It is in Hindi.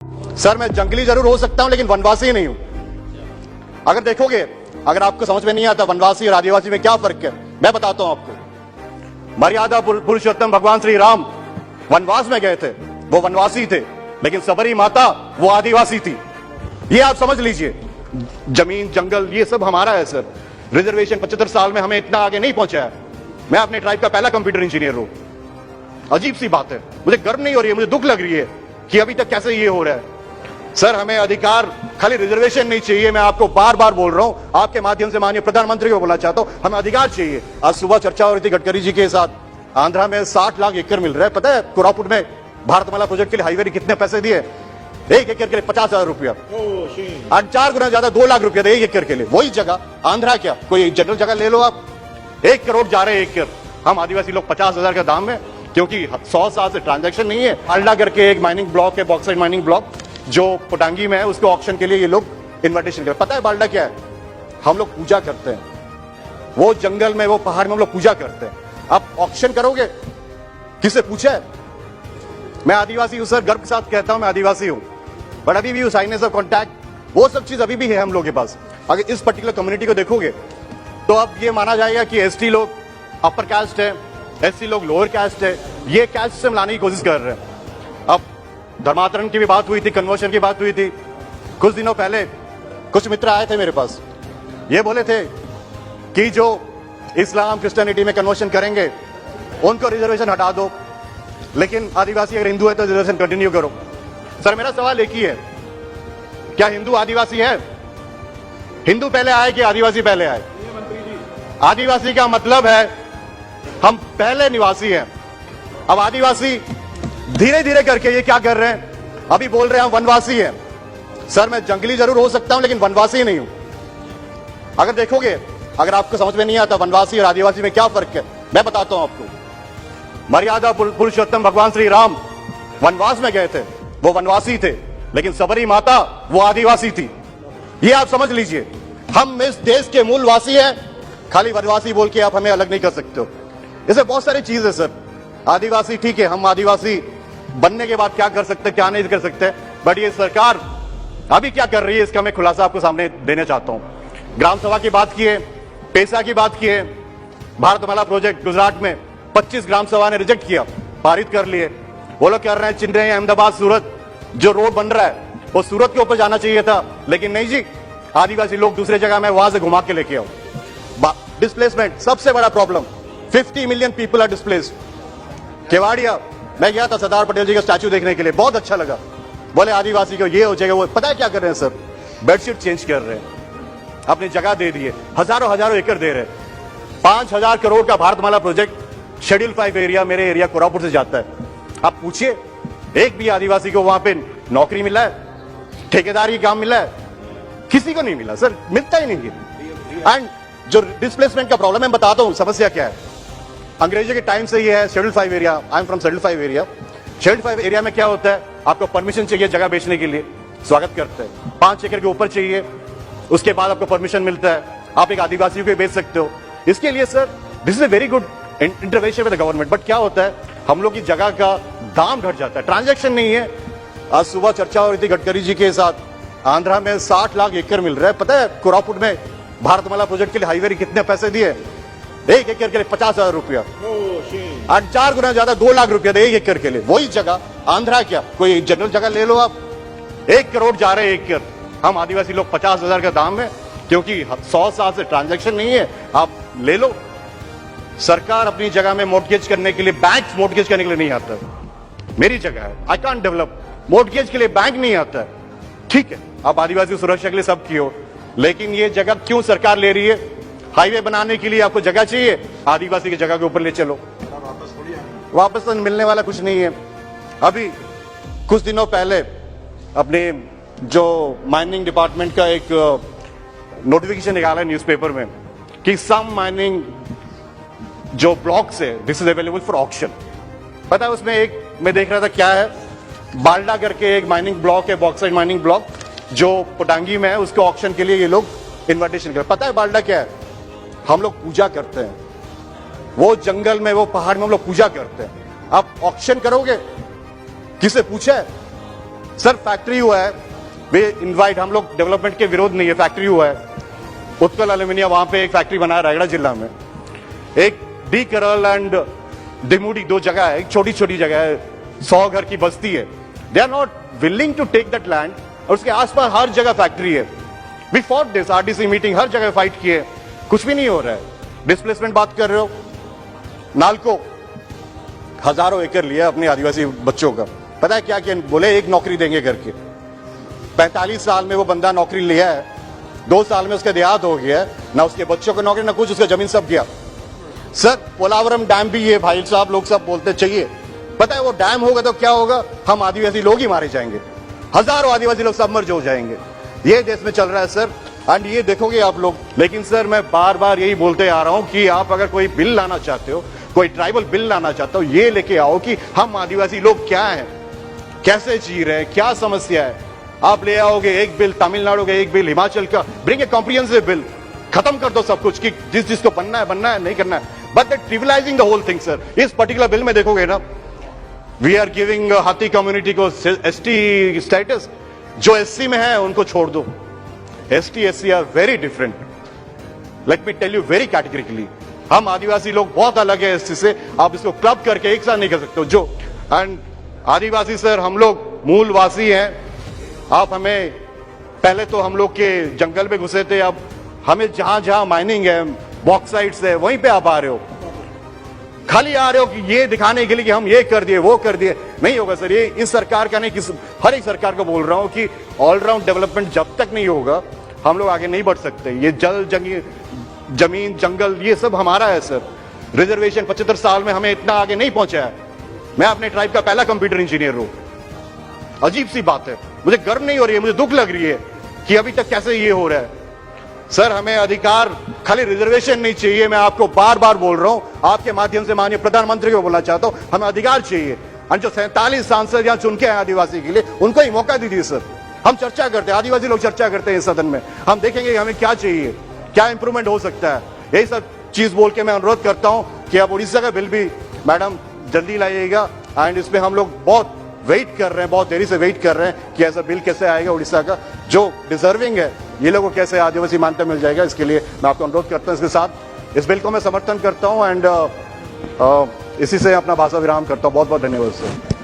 सर मैं जंगली जरूर हो सकता हूं लेकिन वनवासी नहीं हूं। अगर देखोगे, अगर आपको समझ में नहीं आता वनवासी और आदिवासी में क्या फर्क है, मैं बताता हूं आपको। मर्यादा पुरुषोत्तम भगवान श्री राम वनवास में गए थे, वो वनवासी थे, लेकिन सबरी माता वो आदिवासी थी। ये आप समझ लीजिए। जमीन जंगल ये सब हमारा है सर। रिजर्वेशन 75 साल में हमें इतना आगे नहीं पहुंचाया। मैं अपने ट्राइब का पहला कंप्यूटर इंजीनियर हूं। अजीब सी बात है, मुझे गर्व नहीं हो रही है, मुझे दुख लग रही है कि अभी तक कैसे ये हो रहा है। सर हमें अधिकार, खाली रिजर्वेशन नहीं चाहिए। मैं आपको बार बार बोल रहा हूं, आपके माध्यम से माननीय प्रधानमंत्री को बोलना चाहता हूं, हमें अधिकार चाहिए। आज सुबह चर्चा हो रही थी गडकरी जी के साथ, आंध्रा में 60 लाख एकड़ मिल रहा है। पता है कोरापुट में भारतमाला प्रोजेक्ट के लिए हाईवे ने कितने पैसे दिए? 1 एकड़ के लिए 50,000 रुपया, 4 गुना ज्यादा 2 लाख रुपया 1 एकड़ के लिए। वही जगह आंध्रा क्या, कोई जनरल जगह ले लो आप, 1 करोड़ जा रहे 1 एकड़। हम आदिवासी लोग 50,000 का दाम है, क्योंकि 100 साल से ट्रांजैक्शन नहीं है। बाल्डा करके एक माइनिंग ब्लॉक है, बॉक्साइट माइनिंग ब्लॉक जो पोटांगी में है, उसको ऑक्शन के लिए ये लोग इन्विटेशन कर। पता है बाल्डा क्या है? हम लोग पूजा करते हैं, वो जंगल में वो पहाड़ में हम लोग पूजा करते हैं। आप ऑक्शन करोगे, किससे पूछा है? मैं आदिवासी हूं सर, गर्व के साथ कहता हूं मैं आदिवासी हूं, बट अभी भी उस साइनेस ऑफ कॉन्टैक्ट वो सब चीज अभी भी है हम लोग के पास। अगर इस पर्टिकुलर कम्युनिटी को देखोगे तो अब ये माना जाएगा कि एसटी लोग अपर कास्ट है, एससी लोग लोअर कास्ट है। ये कास्ट सिस्टम लाने की कोशिश कर रहे हैं। अब धर्मांतरण की भी बात हुई थी, कन्वर्शन की बात हुई थी। कुछ दिनों पहले कुछ मित्र आए थे मेरे पास, ये बोले थे कि जो इस्लाम क्रिश्चियनिटी में कन्वर्शन करेंगे उनको रिजर्वेशन हटा दो, लेकिन आदिवासी अगर हिंदू है तो रिजर्वेशन कंटिन्यू करो। सर मेरा सवाल एक ही है, क्या हिंदू आदिवासी है? हिंदू पहले आए कि आदिवासी पहले आए? आदिवासी का मतलब है हम पहले निवासी हैं। अब आदिवासी धीरे धीरे करके ये क्या कर रहे हैं, अभी बोल रहे हैं हम वनवासी हैं। सर मैं जंगली जरूर हो सकता हूं लेकिन वनवासी नहीं हूं। अगर देखोगे, अगर आपको समझ में नहीं आता वनवासी और आदिवासी में क्या फर्क है, मैं बताता हूं आपको। मर्यादा पुरुषोत्तम भगवान श्री राम वनवास में गए थे, वो वनवासी थे, लेकिन सबरी माता वो आदिवासी थी। ये आप समझ लीजिए। हम इस देश के मूलवासी हैं, खाली वनवासी बोल के आप हमें अलग नहीं कर सकते हो। इसे बहुत सारी चीज है सर। आदिवासी ठीक है, हम आदिवासी बनने के बाद क्या कर सकते, क्या नहीं कर सकते, बट ये सरकार अभी क्या कर रही है इसका मैं खुलासा आपको सामने देना चाहता हूं। ग्राम सभा की बात की है, पेसा की बात की है। भारतमाला प्रोजेक्ट गुजरात में 25 ग्राम सभा ने रिजेक्ट किया, पारित कर लिए। वो लोग कर रहे हैं चेन्नई, अहमदाबाद, सूरत जो रोड बन रहा है वो सूरत के ऊपर जाना चाहिए था, लेकिन नहीं जी, आदिवासी लोग दूसरे जगह में वहां से घुमा के लेके आओ। डिस्प्लेसमेंट सबसे बड़ा problem, 50 million people are displaced. Kevadia मैं गया था सरदार पटेल जी का स्टैचू देखने के लिए, बहुत अच्छा लगा। बोले आदिवासी को ये हो जाएगा, वो पता है क्या कर रहे हैं सर? बेडशीट चेंज कर रहे हैं, अपनी जगह दे दिए, हजारों एकड़ दे रहे हैं। 5,000 करोड़ का भारतमाला प्रोजेक्ट शेड्यूल 5 एरिया, मेरे एरिया कोरापुट से जाता है। आप पूछिए एक भी आदिवासी को वहां पे नौकरी मिला है, ठेकेदारी काम मिला है? किसी को नहीं मिला सर, मिलता ही नहीं है। एंड जो डिस्प्लेसमेंट का प्रॉब्लम है बताता हूं समस्या क्या है। अंग्रेजों के टाइम से ये है schedule 5 area. I am from schedule 5 area. Schedule 5 area में क्या होता है, आपको परमिशन चाहिए जगह बेचने के लिए, स्वागत करते हैं। 5 एकड़ के ऊपर चाहिए, उसके बाद आपको परमिशन मिलता है, आप एक आदिवासी को बेच सकते हो। इसके लिए sir this is a very good intervention with the government. But क्या होता है, हम लोग की जगह का दाम घट जाता है, ट्रांजैक्शन नहीं है। आज सुबह चर्चा हो रही थी गडकरी जी के साथ, आंध्रा में 60 लाख एकड़ मिल रहा है। पता है कोरापुट में भारतमाला प्रोजेक्ट के लिए हाईवे ने कितने पैसे दिए? 1 एकड़ के लिए 50,000 रुपया, 4 गुना ज्यादा 2 लाख रुपया 1 एकड़ के लिए। वही जगह आंध्रा क्या, कोई जनरल जगह ले लो आप, 1 करोड़ जा रहे 1 एकड़। हम आदिवासी लोग 50,000 का दाम है, क्योंकि 100 साल से ट्रांजैक्शन नहीं है। आप ले लो। सरकार अपनी जगह में मोर्टगेज करने के लिए, बैंक मोर्टगेज करने के लिए नहीं आता। मेरी जगह है, आई कांट डेवलप, मोर्टगेज के लिए बैंक नहीं आता है। ठीक है, आप आदिवासी सुरक्षा के लिए सब किए हो, लेकिन ये जगह क्यों सरकार ले रही है? हाईवे बनाने के लिए आपको जगह चाहिए, आदिवासी की जगह के ऊपर ले चलो, वापस तो मिलने वाला कुछ नहीं है। अभी कुछ दिनों पहले अपने जो माइनिंग डिपार्टमेंट का एक नोटिफिकेशन निकाला है न्यूज़पेपर में कि सम माइनिंग जो ब्लॉक्स है this is available for auction. पता है उसमें एक मैं देख रहा था क्या है, बाल्डा करके एक माइनिंग ब्लॉक है, बॉक्साइट माइनिंग ब्लॉक जो पोटांगी में है, उसके ऑक्शन के लिए ये लोग इन्विटेशन कर। पता है बाल्डा क्या है? हम लोग पूजा करते हैं, वो जंगल में वो पहाड़ में हम लोग पूजा करते हैं। आप ऑक्शन करोगे, किससे पूछा है? सर फैक्ट्री हुआ है, वे इनवाइट, हम लोग डेवलपमेंट के विरोध नहीं है, फैक्ट्री हुआ है, उत्कल एल्यूमिनियम वहां पे एक फैक्ट्री बना है रायगढ़ जिला में, एक डी करल एंड दिमुडी 2 जगह है, एक छोटी छोटी जगह है, 100 घर की बस्ती है, they are not willing to take that land, और उसके आसपास हर जगह फैक्ट्री है। We fought this, RDC meeting, हर जगह फाइट किए, कुछ भी नहीं हो रहा है। डिस्प्लेसमेंट बात कर रहे हो, नालको हजारों एकड़ लिया अपने आदिवासी बच्चों का, पता है क्या क्या बोले, एक नौकरी देंगे करके। 45 साल में वो बंदा नौकरी लिया है, 2 साल में उसका देहात हो गया है, ना उसके बच्चों को नौकरी ना कुछ, उसका जमीन सब गया। सर पोलावरम डैम भी ये भाई साहब लोग सब बोलते चाहिए, पता है वो डैम होगा तो क्या होगा, हम आदिवासी लोग ही मारे जाएंगे, हजारों आदिवासी लोग सबमर्ज हो जाएंगे। ये देश में चल रहा है सर, एंड ये देखोगे आप लोग। लेकिन सर मैं बार बार यही बोलते आ रहा हूं कि आप अगर कोई बिल लाना चाहते हो, कोई ट्राइबल बिल लाना चाहते हो, ये लेके आओ कि हम आदिवासी लोग क्या हैं, कैसे जी रहे हैं, क्या समस्या है। आप ले आओगे एक बिल तमिलनाडु का, एक बिल हिमाचल का, ब्रिंग ए कॉम्प्रिहेंसिव बिल, खत्म कर दो सब कुछ कि जिस जिसको बनना है नहीं करना है, but that trivialising the whole thing sir. इस पर्टिकुलर बिल में देखोगे ना, we are giving Hatti community को एसटी स्टेटस, जो एससी में है उनको छोड़ दो। ST SC are very different, let me tell you very categorically, हम आदिवासी लोग बहुत अलग है एससी से, आप इसको क्लब करके एक साथ नहीं कर सकते हो जो। एंड आदिवासी सर हम लोग मूलवासी हैं, आप हमें, पहले तो हम लोग के जंगल में घुसे थे, अब हमें जहां जहां माइनिंग है, बॉक्साइट्स है, वहीं पे आप आ रहे हो, खाली आ रहे हो कि ये दिखाने के लिए कि हम ये कर दिए वो कर दिए। नहीं होगा सर, ये इस सरकार का नहीं, हर एक सरकार को बोल रहा हूं कि ऑलराउंड डेवलपमेंट जब तक नहीं होगा हम लोग आगे नहीं बढ़ सकते। ये जमीन जंगल ये सब हमारा है सर। रिजर्वेशन 75 साल में हमें इतना आगे नहीं पहुंचा है। मैं अपने ट्राइब का पहला कंप्यूटर इंजीनियर हूं। अजीब सी बात है, मुझे गर्व नहीं हो रही है, मुझे दुख लग रही है कि अभी तक कैसे ये हो रहा है। सर हमें अधिकार, खाली रिजर्वेशन नहीं चाहिए, मैं आपको बार बार बोल रहा हूं, आपके माध्यम से माननीय प्रधानमंत्री को बोलना चाहता हूं, हमें अधिकार चाहिए। और जो 47 सांसद यहां चुन के हैं आदिवासी के लिए, उनको ही मौका दीजिए सर। हम चर्चा करते हैं, आदिवासी लोग चर्चा करते हैं इस सदन में, हम देखेंगे हमें क्या चाहिए, क्या इंप्रूवमेंट हो सकता है। यही सब चीज बोल के मैं अनुरोध करता हूं कि अब उड़ीसा का बिल भी मैडम जल्दी लाइएगा। एंड इसमें हम लोग बहुत वेट कर रहे हैं, बहुत देरी से वेट कर रहे हैं कि ऐसा बिल कैसे आएगा उड़ीसा का, जो डिजर्विंग है, ये लोगों को कैसे आदिवासी मान्यता मिल जाएगा। इसके लिए मैं आपको अनुरोध करता हूं, इसके साथ इस बिल को मैं समर्थन करता हूं। एंड इसी से अपना भाषा विराम करता हूं। बहुत बहुत धन्यवाद सर।